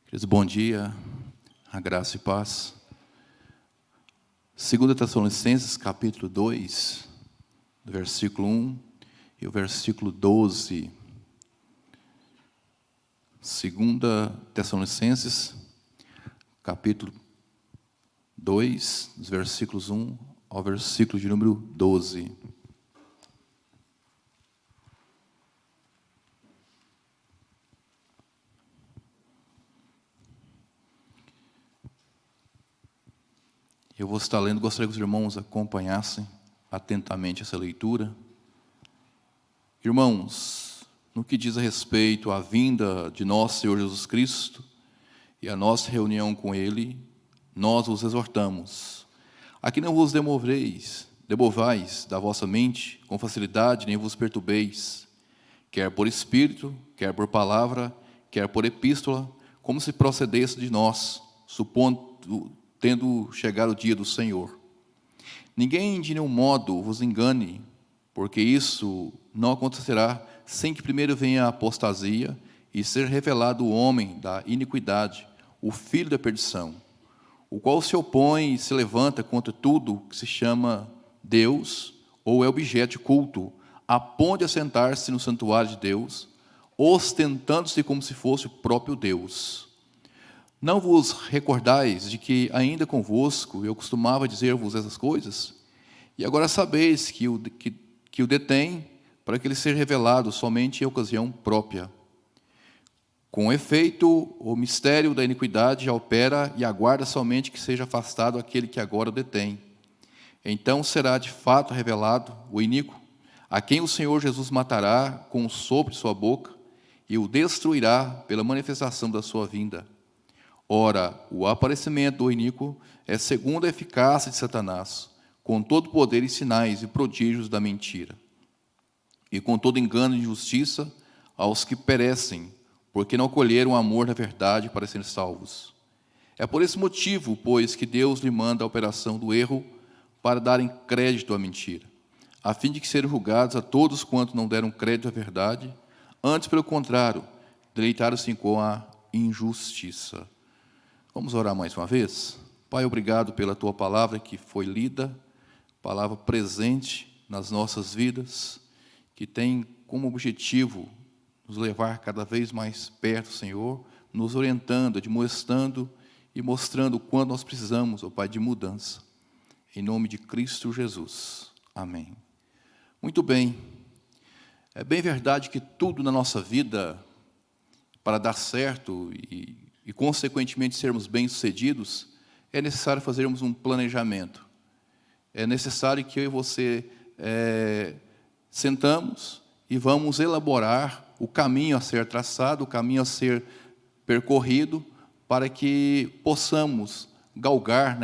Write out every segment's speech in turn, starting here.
Queridos, bom dia, a graça e paz. 2 Tessalonicenses, capítulo 2, do versículo 1 e o versículo 12. 2 Tessalonicenses, capítulo 2, dos versículos 1 ao versículo de número 12. Eu vou estar lendo, gostaria que os irmãos acompanhassem atentamente essa leitura. Irmãos, no que diz a respeito à vinda de nosso Senhor Jesus Cristo e a nossa reunião com Ele, nós vos exortamos. Aqui não vos demovais da vossa mente com facilidade, nem vos perturbeis, quer por espírito, quer por palavra, quer por epístola, como se procedesse de nós, tendo chegado o dia do Senhor. Ninguém de nenhum modo vos engane, porque isso não acontecerá sem que primeiro venha a apostasia e ser revelado o homem da iniquidade, o filho da perdição, o qual se opõe e se levanta contra tudo que se chama Deus ou é objeto de culto, a ponto de assentar-se no santuário de Deus, ostentando-se como se fosse o próprio Deus. Não vos recordais de que ainda convosco eu costumava dizer-vos essas coisas? E agora sabeis que o detém, para que ele seja revelado somente em ocasião própria. Com efeito, o mistério da iniquidade já opera e aguarda somente que seja afastado aquele que agora o detém. Então será de fato revelado o iníquo, a quem o Senhor Jesus matará com o sopro de sua boca e o destruirá pela manifestação da sua vinda. Ora, o aparecimento do iníquo é segundo a eficácia de Satanás, com todo poder e sinais e prodígios da mentira, e com todo engano e injustiça aos que perecem, porque não acolheram o amor da verdade para serem salvos. É por esse motivo, pois, que Deus lhe manda a operação do erro para darem crédito à mentira, a fim de que sejam julgados a todos quantos não deram crédito à verdade, antes, pelo contrário, deleitaram-se com a injustiça. Vamos orar mais uma vez? Pai, obrigado pela Tua palavra que foi lida, palavra presente nas nossas vidas, que tem como objetivo nos levar cada vez mais perto, Senhor, nos orientando, admoestando e mostrando o quanto nós precisamos, ó Pai, de mudança. Em nome de Cristo Jesus. Amém. Muito bem. É bem verdade que tudo na nossa vida, para dar certo e consequentemente sermos bem-sucedidos, é necessário fazermos um planejamento. É necessário que eu e você sentamos e vamos elaborar o caminho a ser traçado, o caminho a ser percorrido, para que possamos galgar,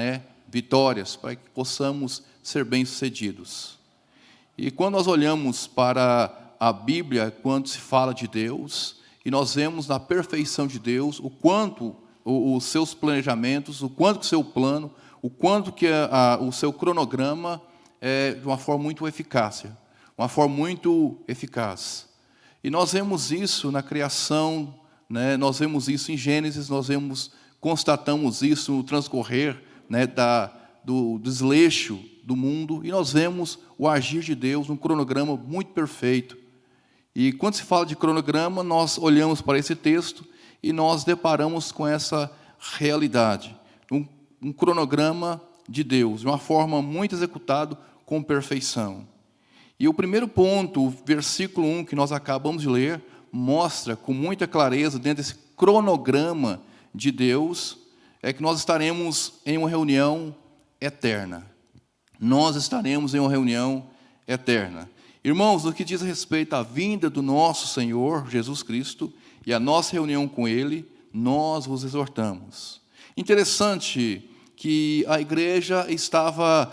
vitórias, para que possamos ser bem-sucedidos. E quando nós olhamos para a Bíblia, quando se fala de Deus, e nós vemos na perfeição de Deus o quanto os seus planejamentos, o quanto que o seu plano, o quanto que o seu cronograma é de uma forma muito eficaz, E nós vemos isso na criação, nós vemos isso em Gênesis, constatamos isso no transcorrer do desleixo do mundo, e nós vemos o agir de Deus num cronograma muito perfeito. E quando se fala de cronograma, nós olhamos para esse texto e nós deparamos com essa realidade. Um cronograma de Deus, de uma forma muito executada com perfeição. E o primeiro ponto, o versículo 1 que nós acabamos de ler, mostra com muita clareza, dentro desse cronograma de Deus, é que nós estaremos em uma reunião eterna. Nós estaremos em uma reunião eterna. Irmãos, no que diz respeito à vinda do nosso Senhor Jesus Cristo e a nossa reunião com Ele, nós vos exortamos. Interessante que a igreja estava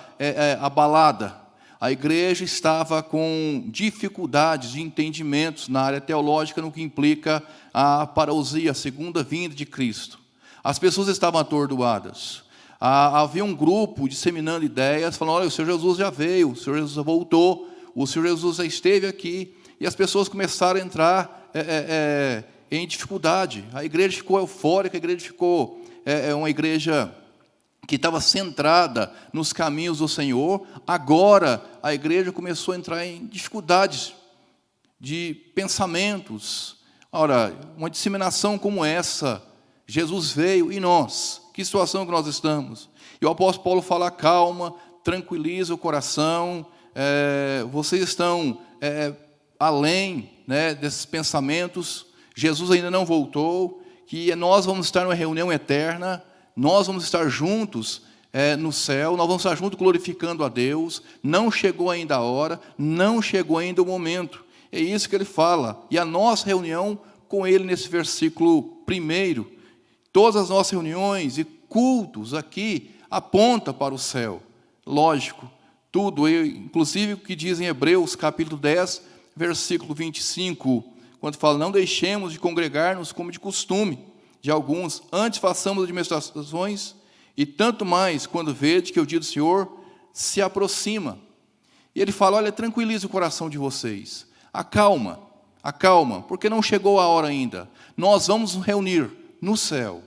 abalada, a igreja estava com dificuldades de entendimentos na área teológica, no que implica a parousia, a segunda vinda de Cristo. As pessoas estavam atordoadas. Havia um grupo disseminando ideias, falando: olha, o Senhor Jesus já veio, o Senhor Jesus voltou, o Senhor Jesus já esteve aqui, e as pessoas começaram a entrar em dificuldade. A igreja ficou eufórica, a igreja ficou uma igreja que estava centrada nos caminhos do Senhor. Agora a igreja começou a entrar em dificuldades de pensamentos. Ora, uma disseminação como essa, Jesus veio e nós, que situação que nós estamos? E o apóstolo Paulo fala: calma, tranquiliza o coração, vocês estão além, né, desses pensamentos. Jesus ainda não voltou, que nós vamos estar numa reunião eterna, nós vamos estar juntos no céu, nós vamos estar juntos glorificando a Deus. Não chegou ainda a hora, não chegou ainda o momento. É isso que ele fala. E a nossa reunião com ele nesse versículo 1, todas as nossas reuniões e cultos aqui apontam para o céu. Lógico, tudo, inclusive o que diz em Hebreus capítulo 10, versículo 25, quando fala: não deixemos de congregar-nos como de costume de alguns, antes façamos administrações, e tanto mais quando vede que o dia do Senhor se aproxima. E ele fala: olha, tranquilize o coração de vocês, acalma, porque não chegou a hora ainda. Nós vamos nos reunir no céu.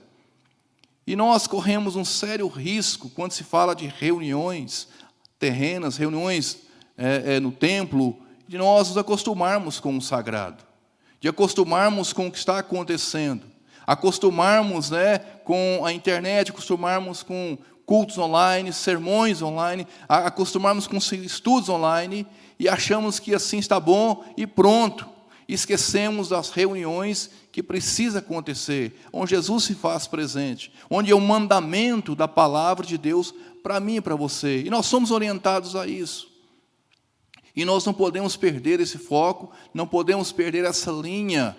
E nós corremos um sério risco quando se fala de reuniões terrenas, reuniões no templo, de nós nos acostumarmos com o sagrado, de acostumarmos com o que está acontecendo, acostumarmos, com a internet, acostumarmos com cultos online, sermões online, acostumarmos com estudos online, e achamos que assim está bom e pronto. Esquecemos das reuniões que precisa acontecer, onde Jesus se faz presente, onde é o mandamento da palavra de Deus para mim e para você. E nós somos orientados a isso. E nós não podemos perder esse foco, não podemos perder essa linha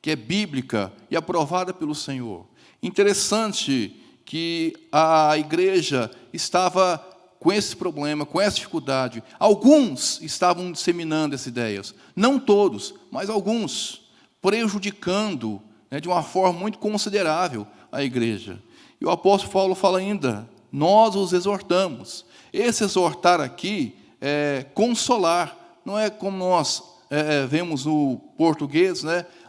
que é bíblica e aprovada pelo Senhor. Interessante que a igreja estava com esse problema, com essa dificuldade. Alguns estavam disseminando essas ideias, não todos, mas alguns, prejudicando, de uma forma muito considerável a igreja. E o apóstolo Paulo fala ainda: nós os exortamos. Esse exortar aqui é consolar, não é como nós vemos no português,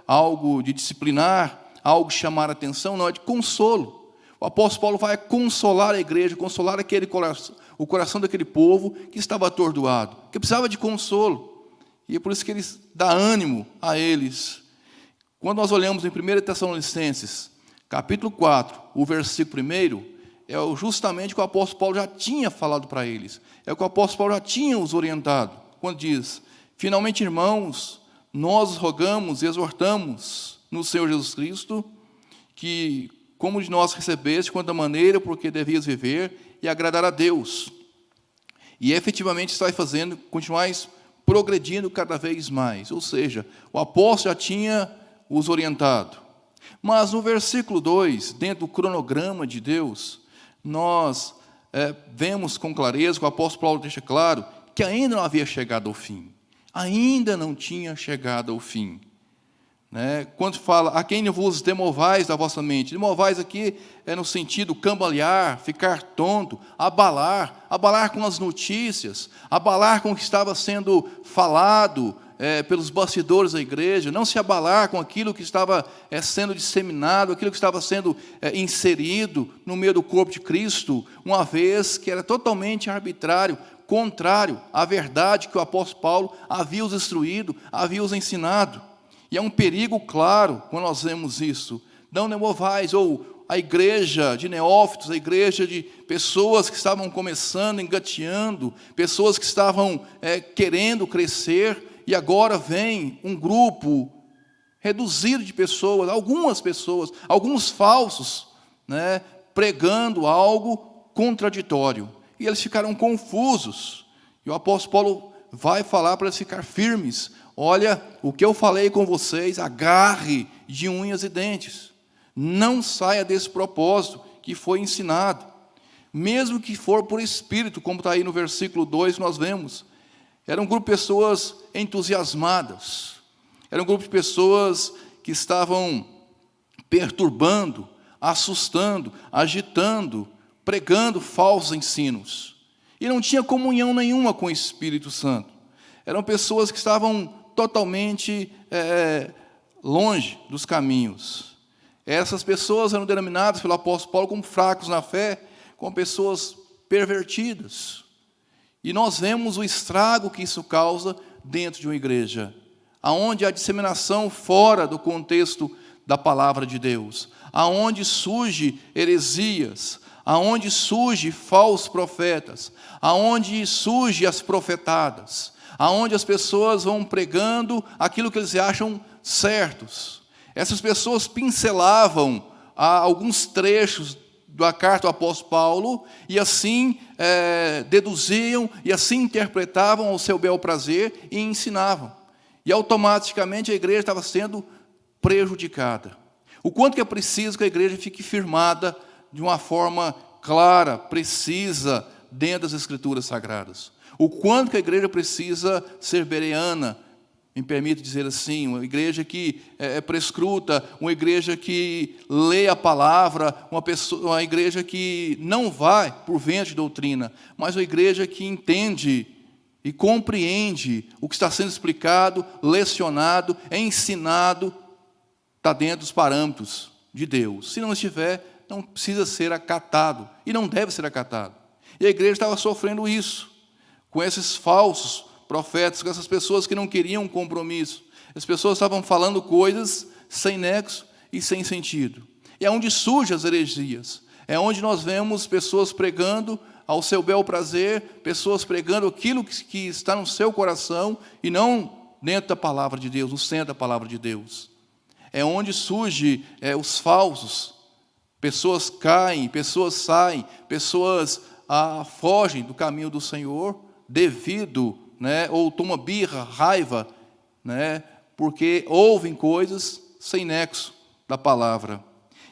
algo de disciplinar, algo de chamar a atenção, não, é de consolo. O apóstolo Paulo vai consolar a igreja, consolar o coração daquele povo que estava atordoado, que precisava de consolo. E é por isso que ele dá ânimo a eles. Quando nós olhamos em 1 Tessalonicenses, capítulo 4, o versículo 1, é justamente o que o apóstolo Paulo já tinha falado para eles. É o que o apóstolo Paulo já tinha os orientado, quando diz: finalmente, irmãos, nós os rogamos e exortamos no Senhor Jesus Cristo, que como de nós recebeste, quanto a maneira porque devias viver e agradar a Deus. E efetivamente está fazendo, continuais progredindo cada vez mais. Ou seja, o apóstolo já tinha os orientado. Mas no versículo 2, dentro do cronograma de Deus, nós vemos com clareza, que o apóstolo Paulo deixa claro, que ainda não havia chegado ao fim. Ainda não tinha chegado ao fim. Quando fala: a quem vos demovais da vossa mente? Demovais aqui é no sentido cambalear, ficar tonto, abalar com as notícias, abalar com o que estava sendo falado pelos bastidores da igreja, não se abalar com aquilo que estava sendo disseminado, aquilo que estava sendo inserido no meio do corpo de Cristo, uma vez que era totalmente arbitrário, contrário à verdade que o apóstolo Paulo havia os instruído, havia os ensinado. E é um perigo claro quando nós vemos isso. Não demovais, ou a igreja de neófitos, a igreja de pessoas que estavam começando, engateando, pessoas que estavam querendo crescer, e agora vem um grupo reduzido de pessoas, algumas pessoas, alguns falsos, pregando algo contraditório. E eles ficaram confusos. E o apóstolo Paulo vai falar para eles ficar firmes. Olha, o que eu falei com vocês, agarre de unhas e dentes. Não saia desse propósito que foi ensinado. Mesmo que for por espírito, como está aí no versículo 2, nós vemos. Era um grupo de pessoas entusiasmadas. Era um grupo de pessoas que estavam perturbando, assustando, agitando, pregando falsos ensinos. E não tinha comunhão nenhuma com o Espírito Santo. Eram pessoas que estavam totalmente longe dos caminhos. Essas pessoas eram denominadas pelo apóstolo Paulo como fracos na fé, como pessoas pervertidas. E nós vemos o estrago que isso causa dentro de uma igreja, aonde há disseminação fora do contexto da palavra de Deus, aonde surge heresias, aonde surge falsos profetas, aonde surge as profetadas, aonde as pessoas vão pregando aquilo que eles acham certos. Essas pessoas pincelavam alguns trechos da carta do apóstolo Paulo, e assim deduziam, e assim interpretavam ao seu bel prazer, e ensinavam. E automaticamente a igreja estava sendo prejudicada. O quanto que é preciso que a igreja fique firmada de uma forma clara, precisa, dentro das Escrituras Sagradas. O quanto que a igreja precisa ser bereana, me permite dizer assim, uma igreja que é prescruta, uma igreja que lê a palavra, uma igreja que não vai por vento de doutrina, mas uma igreja que entende e compreende o que está sendo explicado, lecionado, ensinado, está dentro dos parâmetros de Deus. Se não estiver, não precisa ser acatado, e não deve ser acatado. E a igreja estava sofrendo isso, com esses falsos profetas, com essas pessoas que não queriam compromisso. As pessoas estavam falando coisas sem nexo e sem sentido. E é onde surgem as heresias. É onde nós vemos pessoas pregando ao seu bel prazer, pessoas pregando aquilo que está no seu coração e não dentro da palavra de Deus, no centro da palavra de Deus. É onde surgem os falsos. Pessoas caem, pessoas saem, pessoas fogem do caminho do Senhor devido, ou toma birra, raiva, porque ouvem coisas sem nexo da palavra.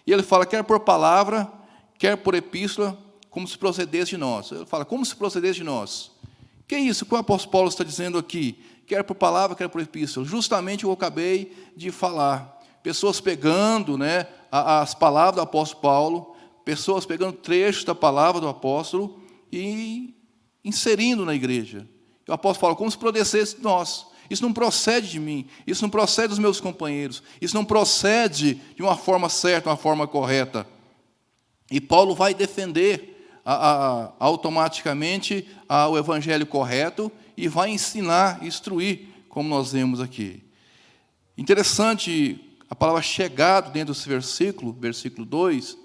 E ele fala, quer por palavra, quer por epístola, como se procedesse de nós. Ele fala, como se procedesse de nós? Que é isso que o apóstolo Paulo está dizendo aqui? Quer por palavra, quer por epístola. Justamente o que eu acabei de falar. Pessoas pegando as palavras do apóstolo Paulo, pessoas pegando trechos da palavra do apóstolo e inserindo na igreja. O apóstolo fala, como se procedesse de nós. Isso não procede de mim, isso não procede dos meus companheiros, isso não procede de uma forma certa, uma forma correta. E Paulo vai defender automaticamente o evangelho correto e vai ensinar, instruir, como nós vemos aqui. Interessante, a palavra chegado dentro desse versículo 2,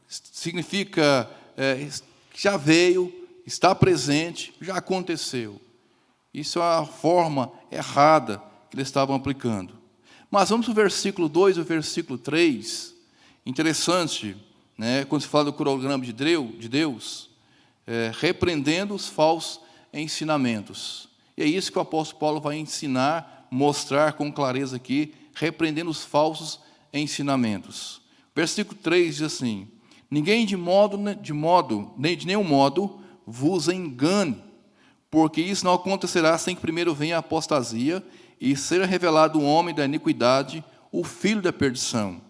significa que já veio, está presente, já aconteceu. Isso é uma forma errada que eles estavam aplicando. Mas vamos para o versículo 2 e o versículo 3. Interessante, quando se fala do cronograma de Deus, repreendendo os falsos ensinamentos. E é isso que o apóstolo Paulo vai ensinar, mostrar com clareza aqui, repreendendo os falsos ensinamentos. Versículo 3 diz assim, ninguém de nenhum modo vos engane, porque isso não acontecerá sem que primeiro venha a apostasia e seja revelado o homem da iniquidade, o filho da perdição,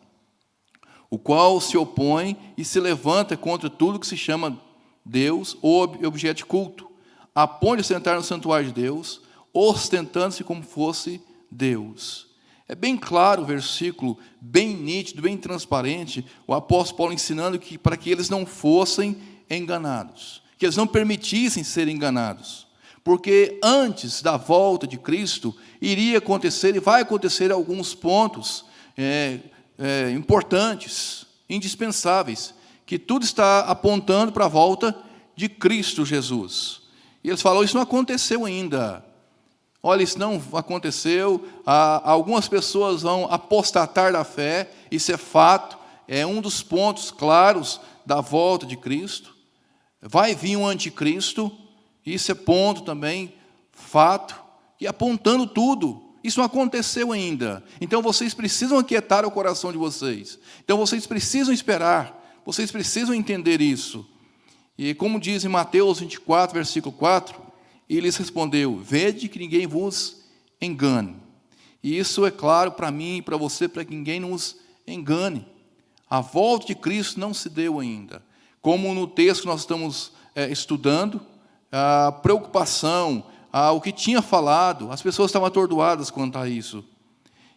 o qual se opõe e se levanta contra tudo que se chama Deus ou objeto de culto, a ponto de sentar no santuário de Deus, ostentando-se como fosse Deus. É bem claro o versículo, bem nítido, bem transparente, o apóstolo Paulo ensinando que para que eles não fossem enganados, que eles não permitissem ser enganados. Porque antes da volta de Cristo, iria acontecer e vai acontecer alguns pontos importantes, indispensáveis, que tudo está apontando para a volta de Cristo Jesus. E eles falam, isso não aconteceu ainda. Olha, isso não aconteceu, algumas pessoas vão apostatar da fé, isso é fato, é um dos pontos claros da volta de Cristo. Vai vir um anticristo, isso é ponto também, fato, e apontando tudo. Isso não aconteceu ainda. Então vocês precisam aquietar o coração de vocês. Então vocês precisam esperar, vocês precisam entender isso. E como diz em Mateus 24, versículo 4, ele lhes respondeu, vede que ninguém vos engane. E isso é claro para mim e para você, para que ninguém nos engane. A volta de Cristo não se deu ainda. Como no texto que nós estamos estudando, a preocupação, o que tinha falado, as pessoas estavam atordoadas quanto a isso.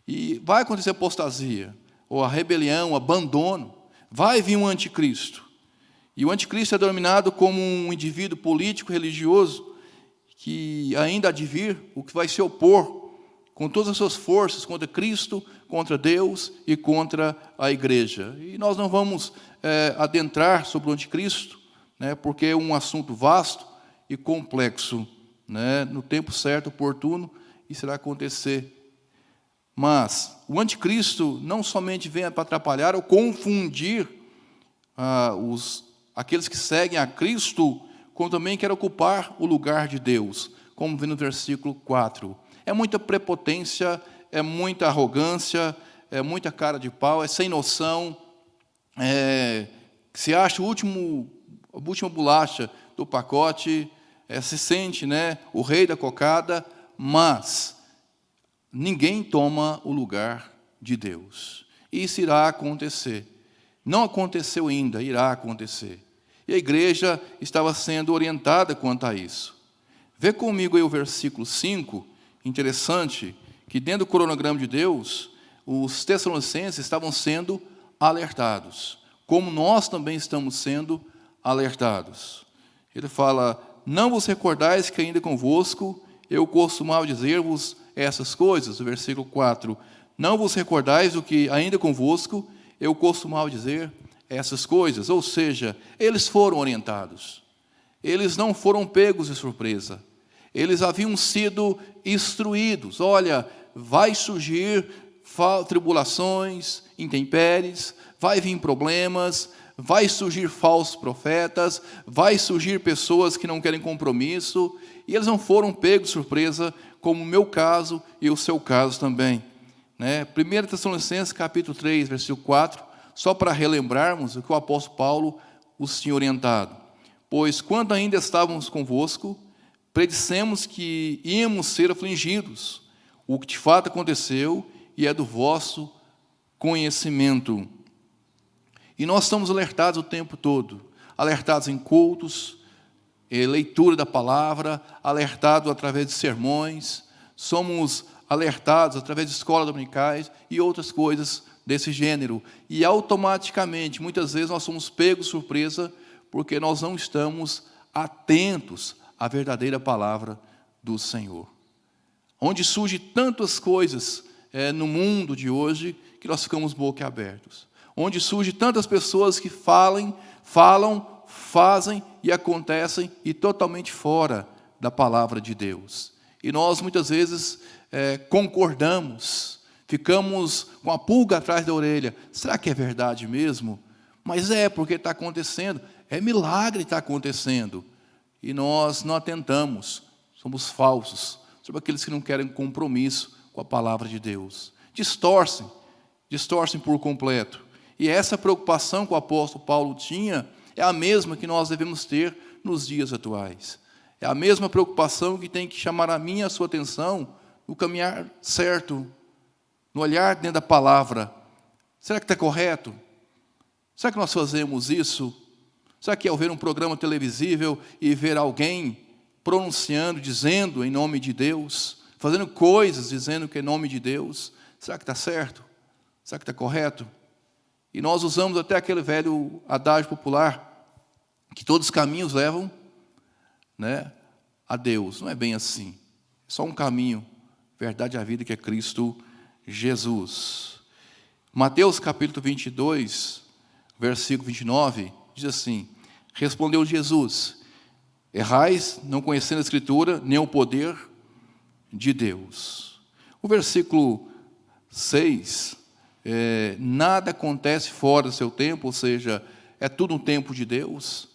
E vai acontecer apostasia, ou a rebelião, o abandono. Vai vir um anticristo. E o anticristo é denominado como um indivíduo político, religioso, que ainda há de vir, o que vai se opor com todas as suas forças contra Cristo, contra Deus e contra a igreja. E nós não vamos adentrar sobre o anticristo, né, porque é um assunto vasto e complexo, né, no tempo certo, oportuno, isso irá acontecer. Mas o anticristo não somente vem para atrapalhar ou confundir aqueles que seguem a Cristo, como também quer ocupar o lugar de Deus, como vem no versículo 4. É muita prepotência, é muita arrogância, é muita cara de pau, é sem noção, se acha a última bolacha do pacote, se sente, né, o rei da cocada, mas ninguém toma o lugar de Deus. Isso irá acontecer. Não aconteceu ainda, irá acontecer. E a igreja estava sendo orientada quanto a isso. Vê comigo aí o versículo 5, interessante, que dentro do cronograma de Deus, os tessalonicenses estavam sendo alertados, como nós também estamos sendo alertados. Ele fala: não vos recordais que ainda convosco eu costumava dizer-vos essas coisas. O versículo 4, não vos recordais do que ainda convosco eu costumava dizer essas coisas. Ou seja, eles foram orientados, eles não foram pegos de surpresa, eles haviam sido instruídos. Olha, vai surgir tribulações, intempéries, vai vir problemas, vai surgir falsos profetas, vai surgir pessoas que não querem compromisso, e eles não foram pegos de surpresa, como o meu caso e o seu caso também. 1 Tessalonicenses capítulo 3, versículo 4, só para relembrarmos o que o apóstolo Paulo os tinha orientado. Pois quando ainda estávamos convosco, predissemos que íamos ser afligidos, o que de fato aconteceu e é do vosso conhecimento. E nós estamos alertados o tempo todo, alertados em cultos, leitura da palavra, alertados através de sermões, somos alertados através de escolas dominicais e outras coisas desse gênero. E automaticamente, muitas vezes, nós somos pegos de surpresa, porque nós não estamos atentos à verdadeira palavra do Senhor. Onde surgem tantas coisas no mundo de hoje, que nós ficamos boquiabertos. Onde surgem tantas pessoas que falam, fazem e acontecem e totalmente fora da palavra de Deus. E nós muitas vezes concordamos, ficamos com a pulga atrás da orelha. Será que é verdade mesmo? Mas porque está acontecendo, é milagre está acontecendo. E nós não atentamos, somos falsos sobre aqueles que não querem compromisso com a palavra de Deus. Distorcem por completo. E essa preocupação que o apóstolo Paulo tinha é a mesma que nós devemos ter nos dias atuais. É a mesma preocupação que tem que chamar a minha e a sua atenção no caminhar certo, no olhar dentro da palavra. Será que está correto? Será que nós fazemos isso? Será que ao ver um programa televisível e ver alguém pronunciando, dizendo em nome de Deus, fazendo coisas dizendo que é em nome de Deus, será que está certo? Será que está correto? E nós usamos até aquele velho adágio popular, que todos os caminhos levam, a Deus. Não é bem assim. É só um caminho, verdade a vida, que é Cristo Jesus. Mateus capítulo 22, versículo 29, diz assim: respondeu Jesus: errais, não conhecendo a Escritura, nem o poder de Deus. O versículo 6, nada acontece fora do seu tempo, ou seja, é tudo um tempo de Deus,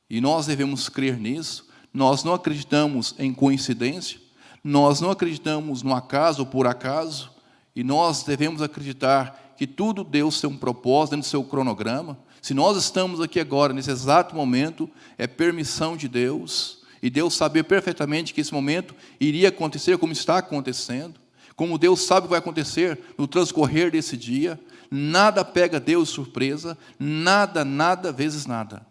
e nós devemos crer nisso. Nós não acreditamos em coincidência, nós não acreditamos no acaso ou por acaso, e nós devemos acreditar que tudo Deus tem um propósito dentro do seu cronograma. Se nós estamos aqui agora, nesse exato momento, é permissão de Deus, e Deus sabia perfeitamente que esse momento iria acontecer como está acontecendo, como Deus sabe o que vai acontecer no transcorrer desse dia. Nada pega Deus de surpresa, nada vezes nada.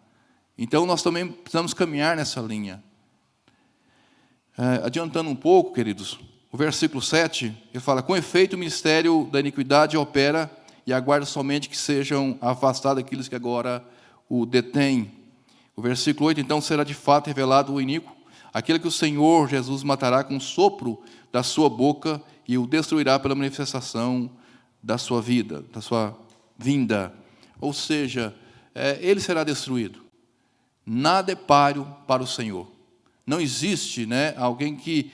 Então nós também precisamos caminhar nessa linha. Adiantando um pouco, queridos, O versículo 7, ele fala: com efeito o ministério da iniquidade opera e aguarda somente que sejam afastados aqueles que agora o detêm. O versículo 8, então será de fato revelado o iníquo, aquele que o Senhor Jesus matará com o sopro da sua boca e o destruirá pela manifestação da sua vida, da sua vinda. Ou seja, ele será destruído. Nada é páreo para o Senhor. Não existe, alguém que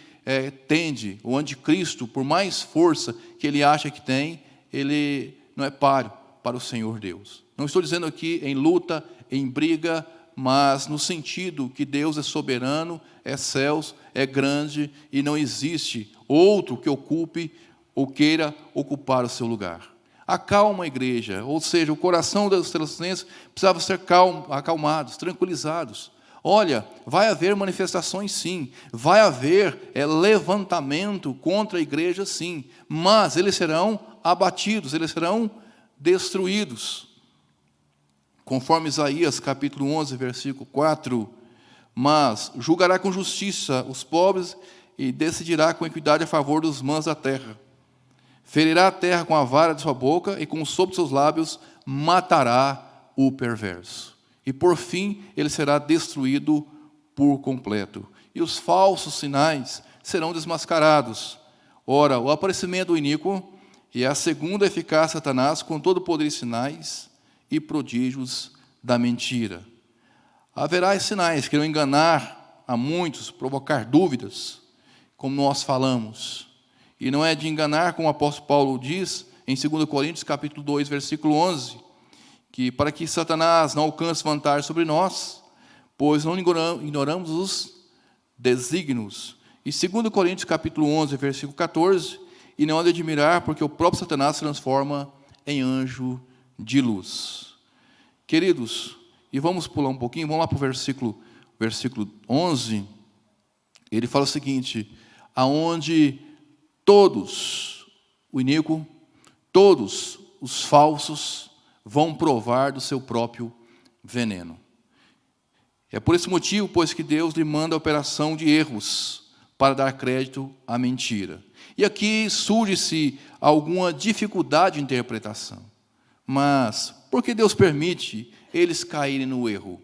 tende, o anticristo, por mais força que ele acha que tem, ele não é páreo para o Senhor Deus. Não estou dizendo aqui em luta, em briga, mas no sentido que Deus é soberano, é céus, é grande, e não existe outro que ocupe ou queira ocupar o seu lugar. Acalma a igreja, ou seja, o coração dos Tessalonicenses precisava ser acalmados, tranquilizados. Olha, vai haver manifestações sim, vai haver levantamento contra a igreja sim, mas eles serão abatidos, eles serão destruídos. Conforme Isaías capítulo 11, versículo 4, mas julgará com justiça os pobres e decidirá com equidade a favor dos mansos da terra. Ferirá a terra com a vara de sua boca e com o sopro de seus lábios matará o perverso. E por fim ele será destruído por completo. E os falsos sinais serão desmascarados. Ora, o aparecimento do iníquo e a segunda eficácia de Satanás com todo o poder e sinais e prodígios da mentira. Haverá sinais que irão enganar a muitos, provocar dúvidas, como nós falamos. E não é de enganar, como o apóstolo Paulo diz, em 2 Coríntios, capítulo 2, versículo 11, que para que Satanás não alcance vantagem sobre nós, pois não ignoramos os desígnios. E 2 Coríntios, capítulo 11, versículo 14, e não há de admirar, porque o próprio Satanás se transforma em anjo de luz. Queridos, e vamos pular um pouquinho, vamos lá para o versículo 11, ele fala o seguinte: aonde todos, o iníquo, todos os falsos vão provar do seu próprio veneno. É por esse motivo, pois, que Deus lhe manda a operação de erros para dar crédito à mentira. E aqui surge-se alguma dificuldade de interpretação. Mas por que Deus permite eles caírem no erro?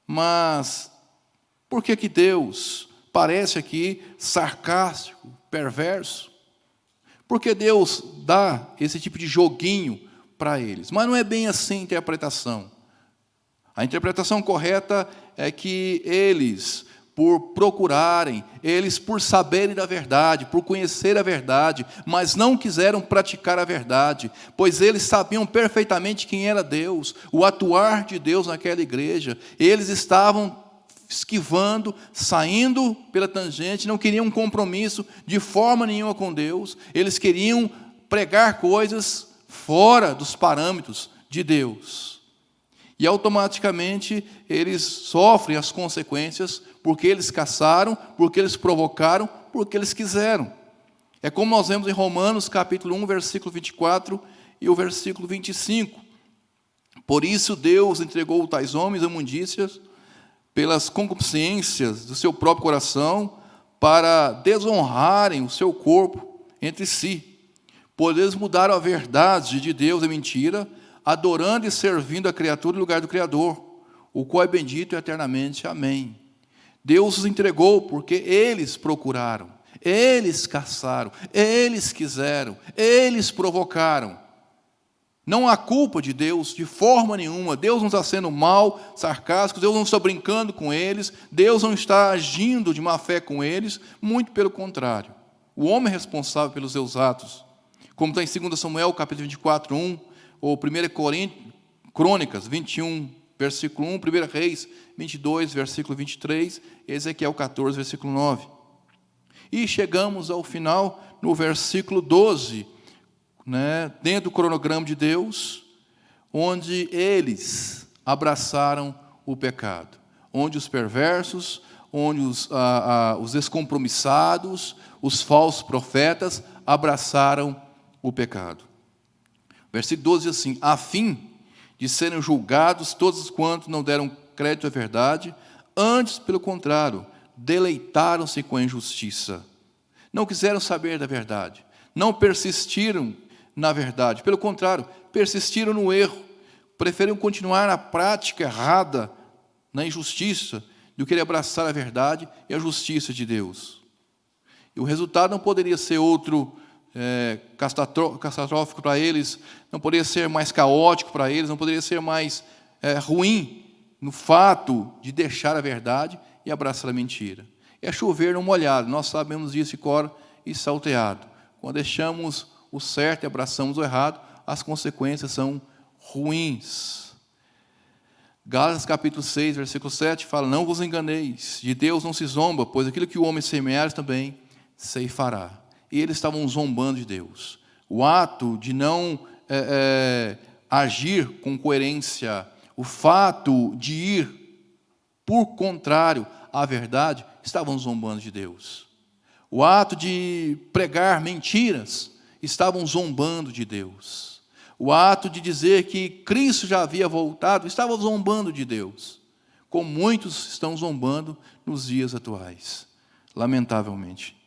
Mas por que Deus parece aqui sarcástico, perverso? Por que Deus dá esse tipo de joguinho para eles? Mas não é bem assim a interpretação. A interpretação correta é que eles, por procurarem, eles por saberem da verdade, por conhecer a verdade, mas não quiseram praticar a verdade, pois eles sabiam perfeitamente quem era Deus, o atuar de Deus naquela igreja. Eles estavam esquivando, saindo pela tangente, não queriam um compromisso de forma nenhuma com Deus, eles queriam pregar coisas fora dos parâmetros de Deus. E automaticamente eles sofrem as consequências porque eles caçaram, porque eles provocaram, porque eles quiseram. É como nós vemos em Romanos capítulo 1, versículo 24 e o versículo 25. Por isso Deus entregou tais homens a imundícias pelas concupiscências do seu próprio coração, para desonrarem o seu corpo entre si. Pois eles mudaram a verdade de Deus em mentira, adorando e servindo a criatura em lugar do Criador, o qual é bendito eternamente. Amém. Deus os entregou porque eles procuraram, eles caçaram, eles quiseram, eles provocaram. Não há culpa de Deus de forma nenhuma. Deus não está sendo mal, sarcástico, Deus não está brincando com eles, Deus não está agindo de má fé com eles, muito pelo contrário. O homem é responsável pelos seus atos. Como está em 2 Samuel, capítulo 24, 1, ou 1 Crônicas, 21, versículo 1, 1 Reis, 22, versículo 23, Ezequiel 14, versículo 9. E chegamos ao final, no versículo 12, dentro do cronograma de Deus, onde eles abraçaram o pecado, onde os perversos, onde os descompromissados, os falsos profetas abraçaram o pecado. Versículo 12 diz assim: a fim de serem julgados todos quantos não deram crédito à verdade, antes, pelo contrário, deleitaram-se com a injustiça. Não quiseram saber da verdade. Não persistiram na verdade. Pelo contrário, persistiram no erro. Preferiram continuar na prática errada, na injustiça, do que abraçar a verdade e a justiça de Deus. E o resultado não poderia ser outro catastrófico para eles, não poderia ser mais caótico para eles, não poderia ser mais ruim no fato de deixar a verdade e abraçar a mentira. É chover no molhado, nós sabemos disso de cor e salteado. Quando deixamos o certo e abraçamos o errado, as consequências são ruins. Gálatas capítulo 6, versículo 7, fala: não vos enganeis, de Deus não se zomba, pois aquilo que o homem semear também ceifará. E eles estavam zombando de Deus. O ato de não agir com coerência, o fato de ir por contrário à verdade, estavam zombando de Deus. O ato de pregar mentiras, estavam zombando de Deus. O ato de dizer que Cristo já havia voltado, estava zombando de Deus, como muitos estão zombando nos dias atuais, lamentavelmente.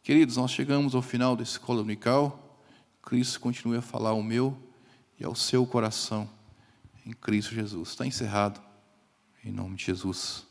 Queridos, nós chegamos ao final desse escola dominical. Cristo continue a falar ao meu e ao seu coração, em Cristo Jesus. Está encerrado, em nome de Jesus.